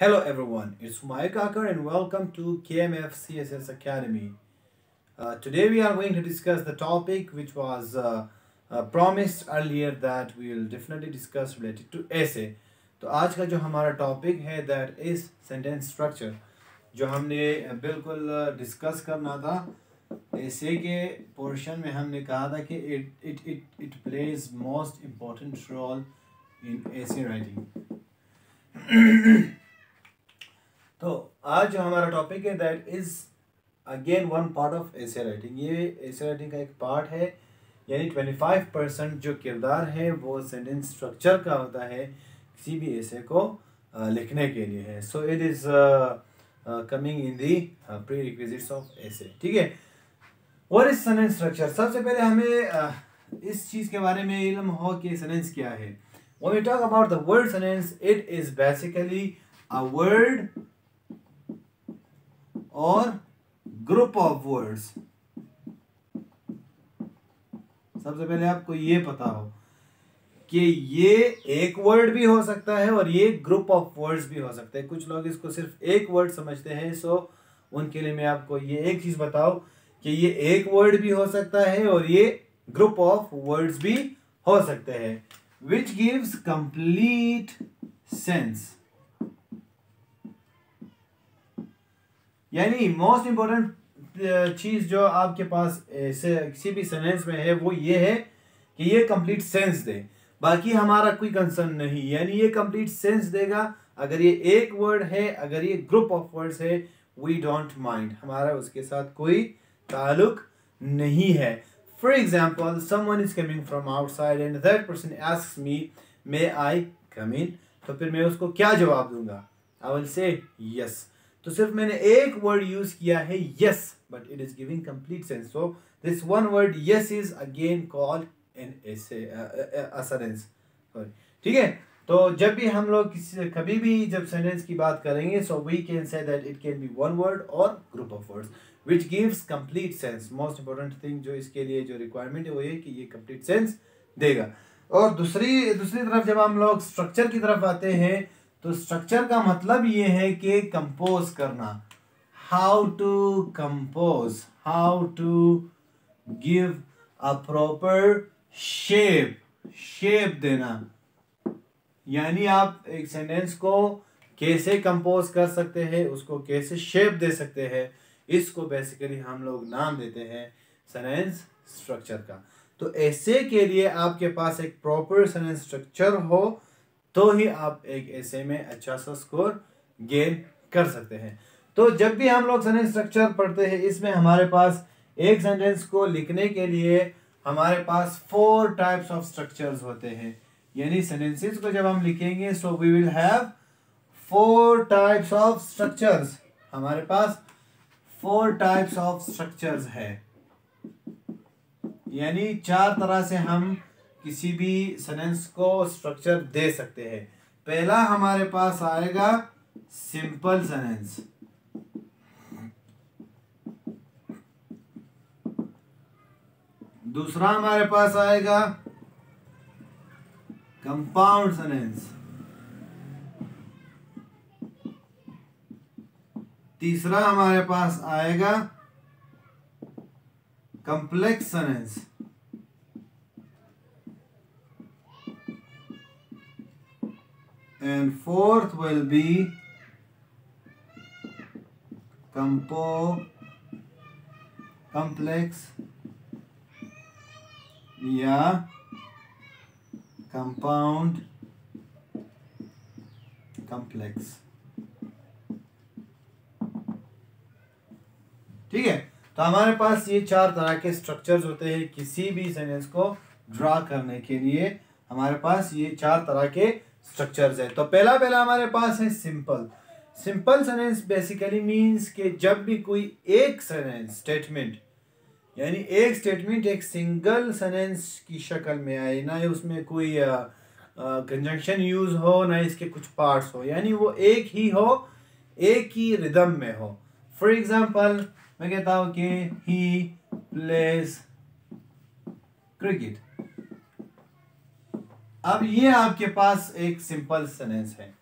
Hello everyone, it's Mike Akar and welcome to KMF CSS Academy. Today we are going to discuss the topic which was promised earlier that we will definitely discuss related to essay. तो आज का जो हमारा topic है that is sentence structure, जो हमने बिल्कुल discuss करना था essay के पोर्शन में। हमने कहा था कि it plays most important role in essay writing. तो आज जो हमारा टॉपिक है that is again one part of essay writing. ये एसे राइटिंग का एक पार्ट है, यानी 25% जो किरदार है वो सेंटेंस स्ट्रक्चर का होता है किसी भी एसे को लिखने के लिए है। So it is coming in the prerequisites of essay. ठीक है, व्हाट इज सेंटेंस स्ट्रक्चर? सबसे पहले हमें इस चीज के बारे में इल्म हो कि सेंटेंस क्या है। When we talk about the word sentence, it is basically a word और ग्रुप ऑफ वर्ड्स। सबसे पहले आपको ये पता हो कि ये एक वर्ड भी हो सकता है और ये ग्रुप ऑफ वर्ड्स भी हो सकते हैं। कुछ लोग इसको सिर्फ एक वर्ड समझते हैं, सो उनके लिए मैं आपको ये एक चीज बताऊं कि ये एक वर्ड भी हो सकता है और ये ग्रुप ऑफ वर्ड्स भी हो सकते हैं, विच गिव्स कंप्लीट सेंस। यानी मोस्ट इंपॉर्टेंट चीज जो आपके पास ऐसे किसी भी सेंटेंस में है वो ये है कि ये कंप्लीट सेंस दे। बाकी हमारा कोई कंसर्न नहीं, यानी ये कंप्लीट सेंस देगा। अगर ये एक वर्ड है, अगर ये ग्रुप ऑफ वर्ड्स है, वी डोंट माइंड, हमारा उसके साथ कोई ताल्लुक नहीं है। For example, someone is coming from outside and that person asks me may I come in, तो फिर मैं उसको क्या जवाब दूंगा? I will say yes. तो सिर्फ मैंने एक वर्ड यूज किया है yes, but it is giving complete sense. So this one word yes is again called an sentence. ठीक है, तो जब भी हम लोग कभी भी जब सेंटेंस की बात करेंगे, so we can say that it can be one word और group of words which gives complete sense. Most important thing जो इसके लिए जो रिक्वायरमेंट है वो ये कि ये कंप्लीट सेंस देगा। और दूसरी तरफ जब हम लोग स्ट्रक्चर की तरफ आते हैं, तो स्ट्रक्चर का मतलब ये है कि कंपोज करना। How to compose, how to give a proper shape देना। यानी आप एक सेंटेंस को कैसे कंपोज कर सकते हैं, उसको कैसे शेप दे सकते हैं, इसको बेसिकली हम लोग नाम देते हैं सेंटेंस स्ट्रक्चर का। तो ऐसे के लिए आपके पास एक प्रॉपर सेंटेंस स्ट्रक्चर हो तो ही आप एक ऐसे में अच्छा सा स्कोर गेन कर सकते हैं। तो जब भी हम लोग सेंटेंस स्ट्रक्चर पढ़ते हैं, इसमें हमारे पास एक सेंटेंस को लिखने के लिए हमारे पास 4 टाइप्स ऑफ स्ट्रक्चर्स होते हैं। यानी सेंटेंसेस को जब हम लिखेंगे, so we will have 4 types of structures. हमारे पास 4 टाइप्स ऑफ स्ट्रक्चर्स है, यानी 4 तरह से हम किसी भी सेंटेंस को स्ट्रक्चर दे सकते हैं। पहला हमारे पास आएगा सिंपल सेंटेंस। दूसरा हमारे पास आएगा कंपाउंड सेंटेंस। तीसरा हमारे पास आएगा complex sentence. And fourth will be complex या compound complex। ठीक है, तो हमारे पास ये 4 तरह के स्ट्रक्चर्स होते हैं किसी भी सेंटेंस को ड्रा करने के लिए। हमारे पास ये 4 तरह के स्ट्रक्चर्स है। तो पहला हमारे पास है सिंपल सेंटेंस। बेसिकली मींस कि जब भी कोई एक सेंटेंस स्टेटमेंट, यानी एक स्टेटमेंट एक सिंगल सेंटेंस की शक्ल में आए, ना उसमें कोई कंजंक्शन यूज हो, ना इसके कुछ पार्ट्स हो, यानी वो एक ही हो, एक ही रिदम में हो। फॉर एग्जाम्पल, मैं कहता हूं कि ही प्लेज क्रिकेट। अब ये आपके पास एक सिंपल सेंटेंस है,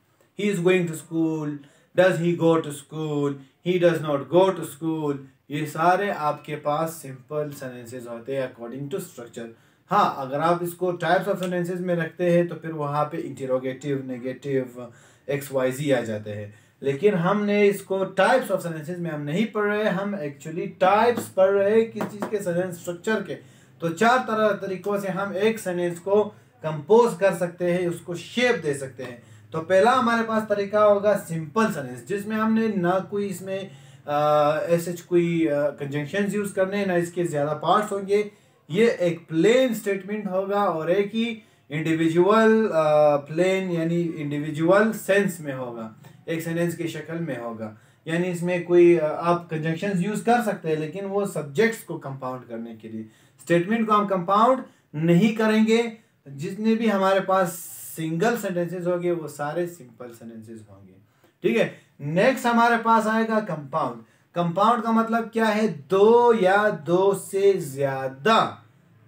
he is going to school, does he go to school, he does not go to school, ये सारे आपके पास सिंपल सेंटेंसेस होते हैं अकॉर्डिंग टू स्ट्रक्चर। हाँ, अगर आप इसको टाइप्स ऑफ सेंटेंसेस में रखते हैं तो फिर वहाँ पे इंटरोगेटिव, नेगेटिव, XYZ आ जाते हैं। लेकिन हमने इसको टाइप्स ऑफ सेंटेंसेस में हम नहीं पढ़ रहे, हम एक्चुअली टाइप्स पढ़ रहे हैं किस चीज़ के, सेंटेंस स्ट्रक्चर के। तो 4 तरीकों से हम एक सेंटेंस को कंपोज कर सकते हैं, उसको शेप दे सकते हैं। तो पहला हमारे पास तरीका होगा सिंपल सेंटेंस, जिसमें हमने ना कोई इसमें ऐसे कोई कंजंक्शंस यूज करने, ना इसके ज़्यादा पार्ट्स होंगे। ये एक प्लेन स्टेटमेंट होगा और एक ही इंडिविजुअल प्लेन यानी इंडिविजुअल सेंस में होगा, एक सेंटेंस की शक्ल में होगा। यानी इसमें कोई आप कंजंक्शंस यूज कर सकते हैं, लेकिन वो सब्जेक्ट्स को कंपाउंड करने के लिए। स्टेटमेंट को हम कंपाउंड नहीं करेंगे। जितने भी हमारे पास सिंगल सेंटेंसेस होंगे वो सारे सिंपल सेंटेंसेस होंगे। ठीक है, नेक्स्ट हमारे पास आएगा कंपाउंड। कंपाउंड का मतलब क्या है? 2 या 2 से ज्यादा।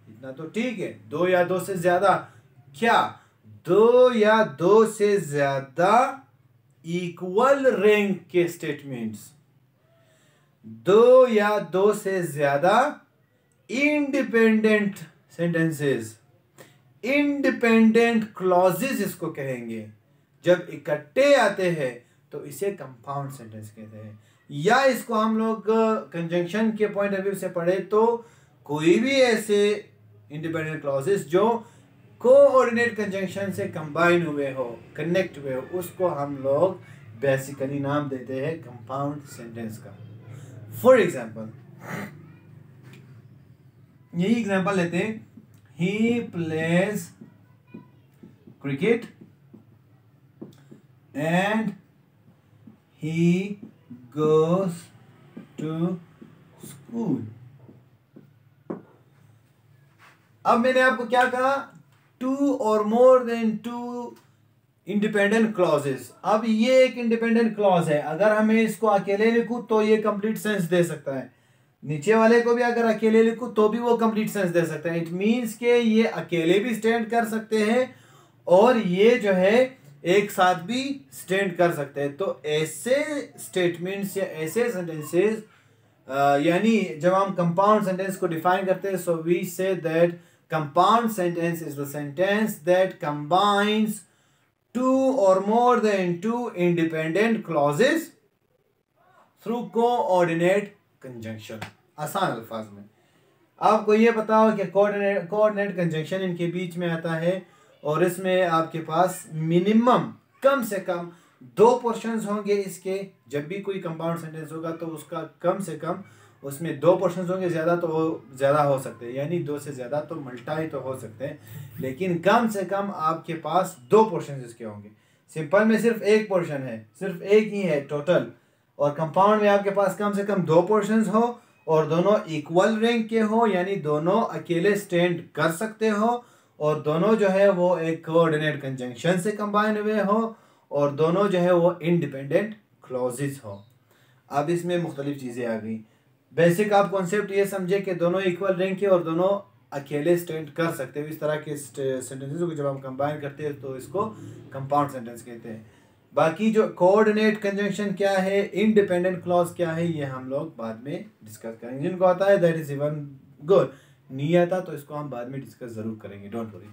इतना तो ठीक है, 2 या 2 से ज्यादा। क्या 2 या 2 से ज्यादा इक्वल रैंक के स्टेटमेंट्स, 2 या 2 से ज्यादा इंडिपेंडेंट सेंटेंसेस, इंडिपेंडेंट क्लॉजेस इसको कहेंगे। जब इकट्ठे आते हैं तो इसे कंपाउंड सेंटेंस कहते हैं। या इसको हम लोग कंजंक्शन के पॉइंट ऑफ व्यू से पढ़े तो कोई भी ऐसे इंडिपेंडेंट क्लॉजेस जो कोऑर्डिनेट कंजंक्शन से कंबाइन हुए हो, कनेक्ट हुए हो, उसको हम लोग बेसिकली नाम देते हैं कंपाउंड सेंटेंस का। फॉर एग्जाम्पल, यही एग्जाम्पल लेते हैं, he plays cricket and he goes to school। अब मैंने आपको क्या कहा? 2 or more than 2 independent clauses. अब ये एक इंडिपेंडेंट क्लॉज है, अगर हमें इसको अकेले लिखूं तो ये कंप्लीट सेंस दे सकता है, नीचे वाले को भी अगर अकेले लिखूं तो भी वो कंप्लीट सेंस दे सकता है। इट मीन्स के ये अकेले भी स्टैंड कर सकते हैं और ये जो है एक साथ भी स्टैंड कर सकते हैं। तो ऐसे स्टेटमेंट्स या ऐसे सेंटेंसेस, यानी जब हम कंपाउंड सेंटेंस को डिफाइन करते हैं, so we say that compound sentence is the sentence that combines 2 or more than 2 independent clauses through coordinate conjunction. आसान अल्फाज में आपको ये पता हो कि कोऑर्डिनेट कंजंक्शन इनके बीच में आता है और इसमें आपके पास मिनिमम कम से कम 2 पोर्शंस होंगे इसके। जब भी कोई कंपाउंड सेंटेंस होगा तो उसका कम से कम उसमें 2 पोर्शंस होंगे, ज़्यादा तो ज़्यादा हो सकते हैं, यानी 2 से ज़्यादा तो मल्टाई तो हो सकते हैं, लेकिन कम से कम आपके पास 2 पोर्शंस इसके होंगे। सिंपल में सिर्फ 1 पोर्शन है, सिर्फ 1 ही है टोटल, और कंपाउंड में आपके पास कम से कम 2 पोर्शंस हो और दोनों इक्वल रैंक के हो, यानी दोनों अकेले स्टैंड कर सकते हो और दोनों जो है वो एक कोऑर्डिनेट कंजंक्शन से कंबाइन हुए हो और दोनों जो है वो इंडिपेंडेंट क्लॉजेस हो। अब इसमें मुख्तलिफ चीज़ें आ गई। बेसिक आप कॉन्सेप्ट ये समझे कि दोनों इक्वल रैंक के और दोनों अकेले स्टैंड कर सकते हो। इस तरह के सेंटेंसेस को जब हम कंबाइन करते हैं तो इसको कंपाउंड सेंटेंस कहते हैं। बाकी जो कोऑर्डिनेट कंजंक्शन क्या है, इंडिपेंडेंट क्लॉज क्या है, ये हम लोग बाद में डिस्कस करेंगे। जिनको आता है दैट इज इवन गुड, नहीं आता तो इसको हम बाद में डिस्कस जरूर करेंगे, डोंट वरी।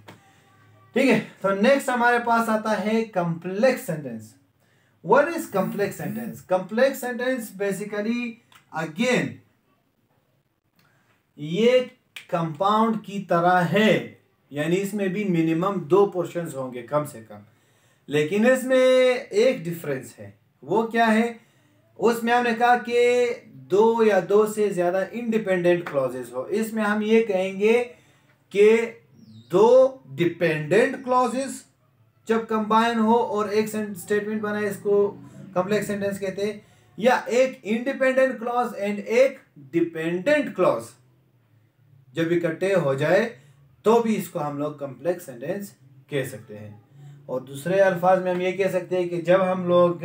ठीक है, तो नेक्स्ट हमारे पास आता है complex sentence. What is complex sentence? Complex sentence basically again ये कंपाउंड की तरह है, यानी इसमें भी मिनिमम 2 पोर्शंस होंगे कम से कम, लेकिन इसमें एक डिफरेंस है। वो क्या है? उसमें हमने कहा कि 2 या 2 से ज्यादा इंडिपेंडेंट क्लॉजेस हो। इसमें हम ये कहेंगे कि 2 डिपेंडेंट क्लॉजेस जब कंबाइन हो और एक स्टेटमेंट बना, इसको कॉम्प्लेक्स सेंटेंस कहते हैं। या एक इंडिपेंडेंट क्लॉज एंड एक डिपेंडेंट क्लॉज जब इकट्ठे हो जाए तो भी इसको हम लोग कॉम्प्लेक्स सेंटेंस कह सकते हैं। और दूसरे अल्फाज में हम ये कह सकते हैं कि जब हम लोग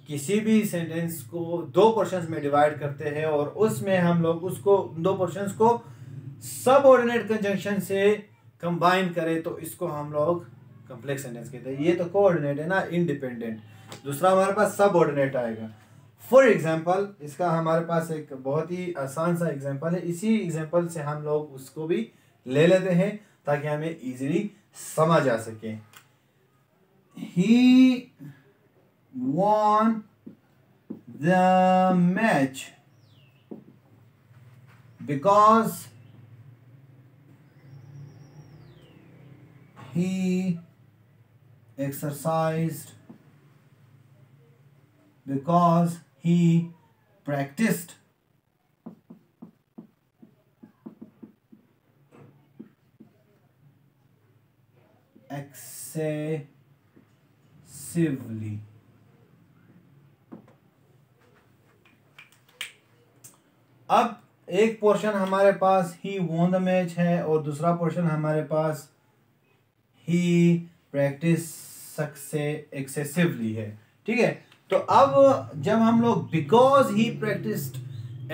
किसी भी सेंटेंस को 2 पोर्शंस में डिवाइड करते हैं और उसमें हम लोग उसको 2 पोर्शंस को सबऑर्डिनेट कंजंक्शन से कंबाइन करें तो इसको हम लोग कॉम्प्लेक्स सेंटेंस कहते हैं। ये तो कोऑर्डिनेट है ना, इंडिपेंडेंट। दूसरा हमारे पास सबऑर्डिनेट आएगा। फॉर एग्जाम्पल, इसका हमारे पास एक बहुत ही आसान सा एग्जाम्पल है, इसी एग्जाम्पल से हम लोग उसको भी ले लेते हैं ताकि हमें इजीली समझ आ सके। ही won the match because he exercised, because he practiced excessively। अब एक पोर्शन हमारे पास ही वॉन द मैच है और दूसरा पोर्शन हमारे पास ही प्रैक्टिस एक्सेसिवली है, ठीक है। तो अब जब हम लोग बिकॉज ही प्रैक्टिस्ड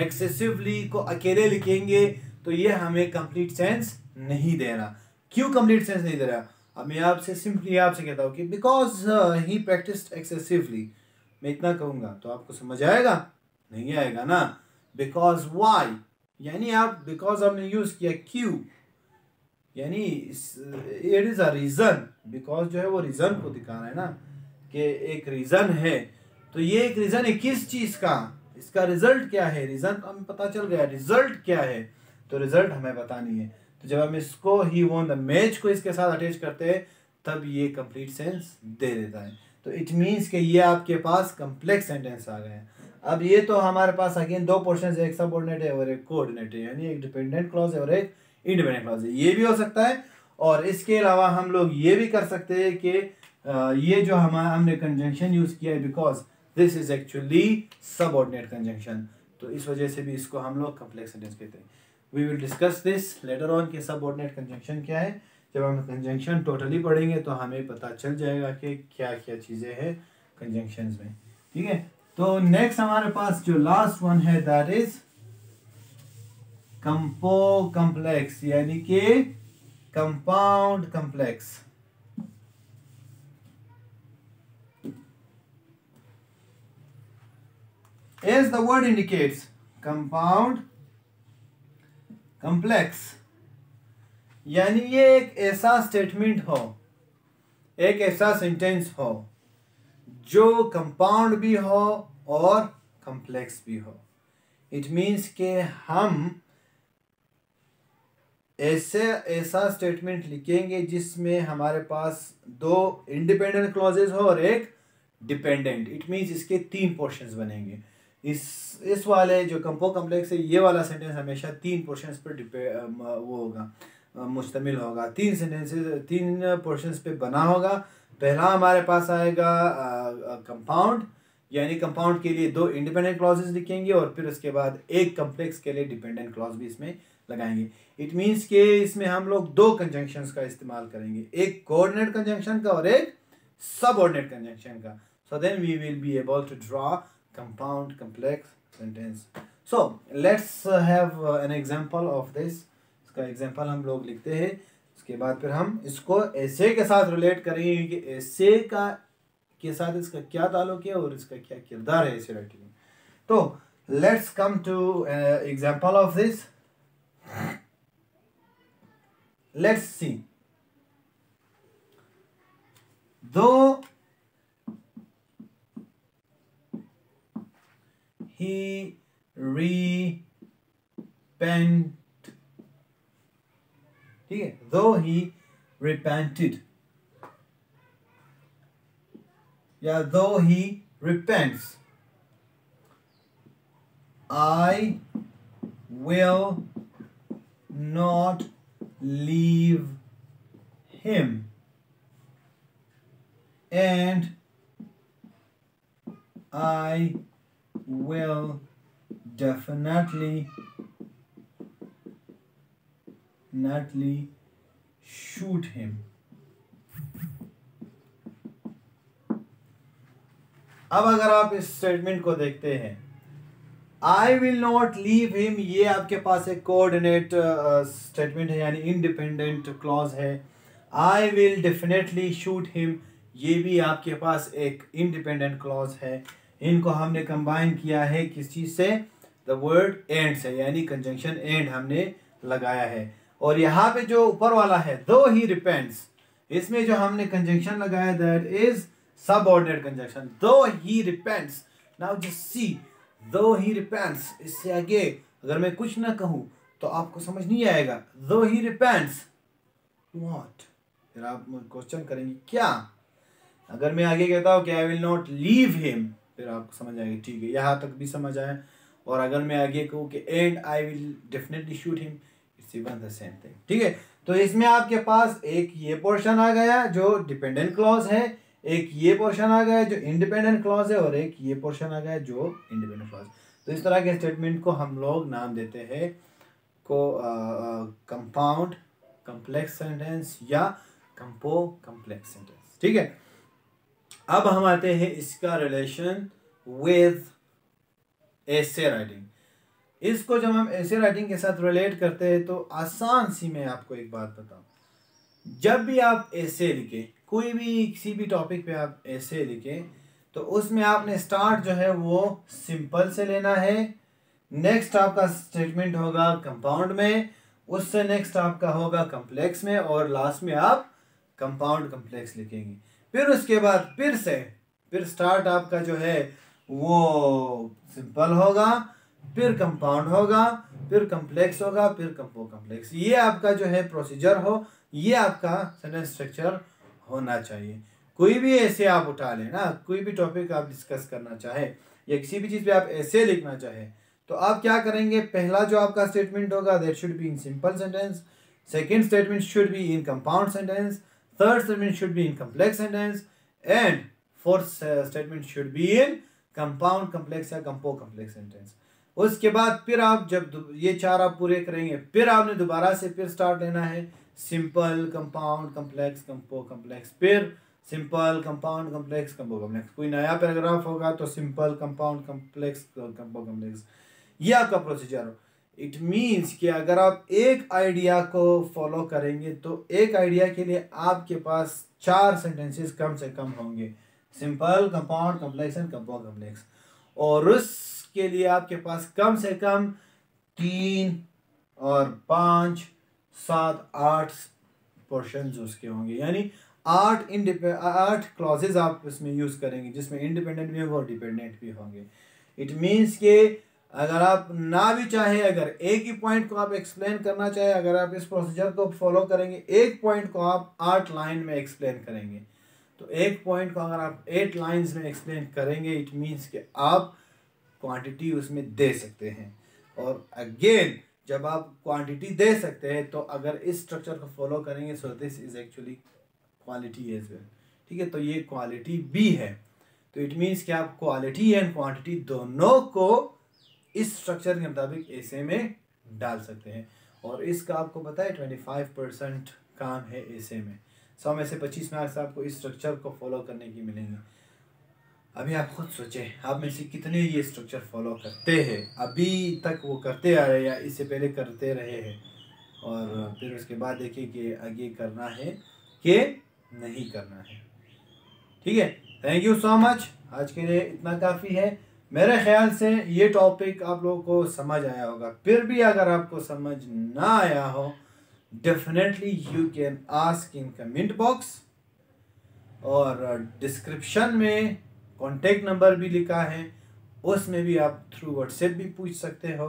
एक्सेसिवली को अकेले लिखेंगे तो ये हमें कंप्लीट सेंस नहीं दे रहा। क्यों कंप्लीट सेंस नहीं दे रहा? अब मैं आपसे सिंपली आपसे कहता हूँ कि बिकॉज ही प्रैक्टिस्ड एक्सेसिवली, मैं इतना कहूँगा तो आपको समझ आएगा? नहीं आएगा ना। बिकॉज वाई, यानी आप बिकॉज आपने यूज किया क्यों, यानी it is a reason. Because जो है वो रीजन को दिखाना है ना कि एक रीजन है, तो ये एक रीजन है किस चीज का, इसका रिजल्ट क्या है। रीजन तो हमें पता चल गया, रिजल्ट क्या है, तो रिजल्ट हमें बतानी है। तो जब हम इसको ही वॉन द मैच को इसके साथ अटैच करते हैं तब ये कंप्लीट सेंस दे देता है। तो इट मीन्स कि ये आपके पास कम्प्लेक्स सेंटेंस आ गए। अब ये तो हमारे पास अगेन दो पोर्शन है, एक सबऑर्डिनेट है और एक कोऑर्डिनेट है, यानी एक डिपेंडेंट क्लॉज है और एक इंडिपेंडेंट क्लॉज है। ये भी हो सकता है और इसके अलावा हम लोग ये भी कर सकते हैं कि ये जो हमने कंजंक्शन यूज किया है because this is actually subordinate conjunction, तो इस वजह से भी इसको हम लोग कम्प्लेक्स सेंटेंस कहते हैं। We will discuss this later on कि सबऑर्डिनेट कंजंक्शन क्या है। जब हम कंजंक्शन टोटली पढ़ेंगे तो हमें पता चल जाएगा कि क्या क्या चीज़ें हैं कंजंक्शंस में, ठीक है। तो नेक्स्ट हमारे पास जो लास्ट वन है दैट इज कंपो कम्प्लेक्स, यानी कि compound complex. As the word indicates, compound complex, यानी ये एक ऐसा स्टेटमेंट हो, एक ऐसा सेंटेंस हो जो कंपाउंड भी हो और कम्प्लेक्स भी हो। इट मीन्स के हम ऐसा स्टेटमेंट लिखेंगे जिसमें हमारे पास दो इंडिपेंडेंट क्लॉजेज हो और एक डिपेंडेंट। इट मीन्स इसके तीन पोर्शंस बनेंगे। इस वाले जो कंपो कम्प्लेक्स है ये वाला सेंटेंस हमेशा तीन पोर्शंस पर वो होगा, मुश्तमिल होगा। तीन सेंटेंसेस तीन पोर्शंस पे बना होगा। पहला हमारे पास आएगा कंपाउंड, यानी कंपाउंड के लिए दो इंडिपेंडेंट क्लॉजेस लिखेंगे और फिर उसके बाद एक कम्प्लेक्स के लिए डिपेंडेंट क्लॉज भी इसमें लगाएंगे। इट मीन्स के इसमें हम लोग दो कंजंक्शंस का इस्तेमाल करेंगे, एक कोऑर्डिनेट कंजंक्शन का और एक सबऑर्डिनेट कंजंक्शन का। So then we will be able to draw compound complex sentence. So let's have an example of this. इसका एग्जाम्पल हम लोग लिखते हैं, उसके बाद फिर हम इसको ऐसे के साथ रिलेट करेंगे कि ऐसे का के साथ इसका क्या ताल्लुक है और इसका क्या किरदार है ऐसे राइटिंग में। तो let's come to example of this. Let's see, though he repent, ठीक है, though he repented, या though he repents, I will not leave him, and I will definitely shoot him. अब अगर आप इस स्टेटमेंट को देखते हैं, I will not leave him, ये आपके पास एक कोऑर्डिनेट स्टेटमेंट है यानी इंडिपेंडेंट क्लॉज है। I will definitely shoot him, ये भी आपके पास एक इंडिपेंडेंट क्लॉज है। इनको हमने कंबाइन किया है किस चीज़ से, द वर्ड एंड से, यानी कंजंक्शन एंड हमने लगाया है। और यहाँ पे जो ऊपर वाला है दो ही रिपेंट्स, इसमें जो हमने कंजंक्शन लगाया दैट इज सबऑर्डिनेट कंजंक्शन, दो ही रिपेंट्स। नाउ जस्ट सी, दो ही रिपेंट्स, इससे आगे अगर मैं कुछ ना कहूँ तो आपको समझ नहीं आएगा। दो ही रिपेंट्स व्हाट, फिर आप क्वेश्चन करेंगे क्या। अगर मैं आगे कहता हूँ कि I will not leave him, फिर आपको समझ आएगा ठीक है, यहाँ तक भी समझ आया। और अगर मैं आगे कहूँ कि and I will definitely shoot him, it's even the same thing. ठीक है, तो इसमें आपके पास एक ये पोर्शन आ गया जो डिपेंडेंट क्लॉज है, एक ये पोर्शन आ गया जो इंडिपेंडेंट क्लॉज है, और एक ये पोर्शन आ गया जो इंडिपेंडेंट क्लॉज। तो इस तरह के स्टेटमेंट को हम लोग नाम देते हैं को कंपाउंड कम्प्लेक्स सेंटेंस या कंपो कम्प्लेक्स सेंटेंस। ठीक है, अब हम आते हैं इसका रिलेशन विद एसे राइटिंग। इसको जब हम एसे राइटिंग के साथ रिलेट करते हैं तो आसान सी मैं आपको एक बात बताऊं, जब भी आप एसे लिखें, कोई भी किसी भी टॉपिक पे आप एसे लिखें, तो उसमें आपने स्टार्ट जो है वो सिंपल से लेना है, नेक्स्ट आपका स्टेटमेंट होगा कंपाउंड में, उससे नेक्स्ट आपका होगा कम्प्लेक्स में, और लास्ट में आप कंपाउंड कम्प्लेक्स लिखेंगे। फिर उसके बाद फिर स्टार्ट आपका जो है वो सिंपल होगा, फिर कंपाउंड होगा, फिर कम्प्लेक्स होगा, फिर कंपो कम्प्लेक्स। ये आपका जो है प्रोसीजर हो, ये आपका सेंटेंस स्ट्रक्चर होना चाहिए। कोई भी ऐसे आप उठा लें ना, कोई भी टॉपिक आप डिस्कस करना चाहे या किसी भी चीज़ पे आप ऐसे लिखना चाहे, तो आप क्या करेंगे, पहला जो आपका स्टेटमेंट होगा that should be in simple sentence, second statement should be in compound sentence, third statement should be in complex sentence, and fourth statement should be in compound complex या कंपो कम्प्लेक्स सेंटेंस। उसके बाद फिर आप जब ये चार आप पूरे करेंगे, फिर आपने दोबारा से फिर स्टार्ट लेना है, सिंपल कंपाउंड कम्प्लेक्स कंपो कम्प्लेक्स, फिर सिंपल कंपाउंड कम्प्लेक्स कंपो कम्प्लेक्स। कोई नया पैराग्राफ होगा तो सिंपल कंपाउंड कम्प्लेक्स कंपो कम्प्लेक्स, ये आपका प्रोसीजर हो। इट मीन्स कि अगर आप एक आइडिया को फॉलो करेंगे तो एक आइडिया के लिए आपके पास 4 सेंटेंसेस कम से कम होंगे, simple compound complex and कंपो complex, और उसके लिए आपके पास कम से कम 3 और 5 7 8 पोर्शंस उसके होंगे, यानी 8 क्लॉजेज आप इसमें यूज करेंगे जिसमें इंडिपेंडेंट भी होंगे और डिपेंडेंट भी होंगे। इट मीन्स कि अगर आप ना भी चाहे, अगर एक ही पॉइंट को आप एक्सप्लेन करना चाहे, अगर आप इस प्रोसीजर को फॉलो करेंगे, एक पॉइंट को आप 8 लाइन में एक्सप्लेन करेंगे, तो एक पॉइंट को अगर आप 8 लाइंस में एक्सप्लेन करेंगे, इट मीन्स कि आप क्वांटिटी उसमें दे सकते हैं। और अगेन जब आप क्वांटिटी दे सकते हैं तो अगर इस स्ट्रक्चर को फॉलो करेंगे, so this is actually quality as well. ठीक है, तो ये क्वालिटी भी है, तो इट मीन्स कि आप क्वालिटी एंड क्वांटिटी दोनों को इस स्ट्रक्चर के मुताबिक ऐसे में डाल सकते हैं। और इसका आपको पता है 25% काम है ऐसे में, 100 में से 25 मार्क्स आपको इस स्ट्रक्चर को फॉलो करने की मिलेंगे। अभी आप खुद सोचें, आप में से कितने ये स्ट्रक्चर फॉलो करते हैं, अभी तक वो करते आ रहे या इससे पहले करते रहे हैं, और फिर उसके बाद देखिए कि आगे करना है कि नहीं करना है। ठीक है, थैंक यू सो मच, आज के लिए इतना काफ़ी है। मेरे ख्याल से ये टॉपिक आप लोगों को समझ आया होगा। फिर भी अगर आपको समझ ना आया हो, definitely you can ask in comment box, और डिस्क्रिप्शन में कॉन्टेक्ट नंबर भी लिखा है, उसमें भी आप थ्रू व्हाट्सएप भी पूछ सकते हो,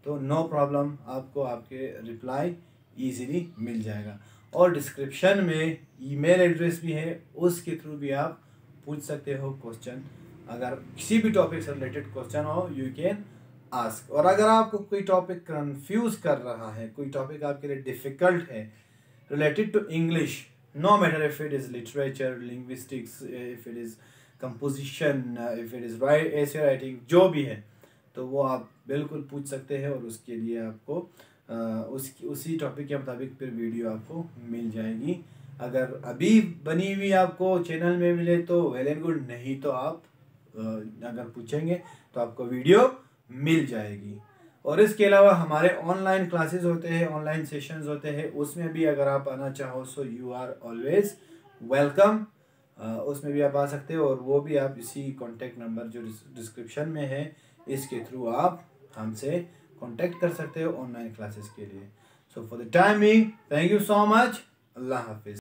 तो नो प्रॉब्लम, आपको आपके रिप्लाई इजीली मिल जाएगा। और डिस्क्रिप्शन में ईमेल एड्रेस भी है, उसके थ्रू भी आप पूछ सकते हो क्वेश्चन, अगर किसी भी टॉपिक से रिलेटेड क्वेश्चन हो यू कैन आस्क। और अगर आपको कोई टॉपिक कंफ्यूज कर रहा है, कोई टॉपिक आपके लिए डिफ़िकल्ट है related to English, no matter if it is literature, linguistics, if it is composition, if it is essay writing, जो भी है, तो वो आप बिल्कुल पूछ सकते हैं, और उसके लिए आपको उसी टॉपिक के मुताबिक फिर वीडियो आपको मिल जाएगी। अगर अभी बनी हुई आपको चैनल में मिले तो वेल एंड गुड, नहीं तो आप अगर पूछेंगे तो आपको वीडियो मिल जाएगी। और इसके अलावा हमारे ऑनलाइन क्लासेस होते हैं, ऑनलाइन सेशंस होते हैं, उसमें भी अगर आप आना चाहो so you are always welcome. उसमें भी आप आ सकते हो, और वो भी आप इसी कॉन्टेक्ट नंबर जो डिस्क्रिप्शन में है इसके थ्रू आप हमसे कॉन्टेक्ट कर सकते हो ऑनलाइन क्लासेस के लिए। So for the timing, thank you so much. अल्लाह हाफिज़।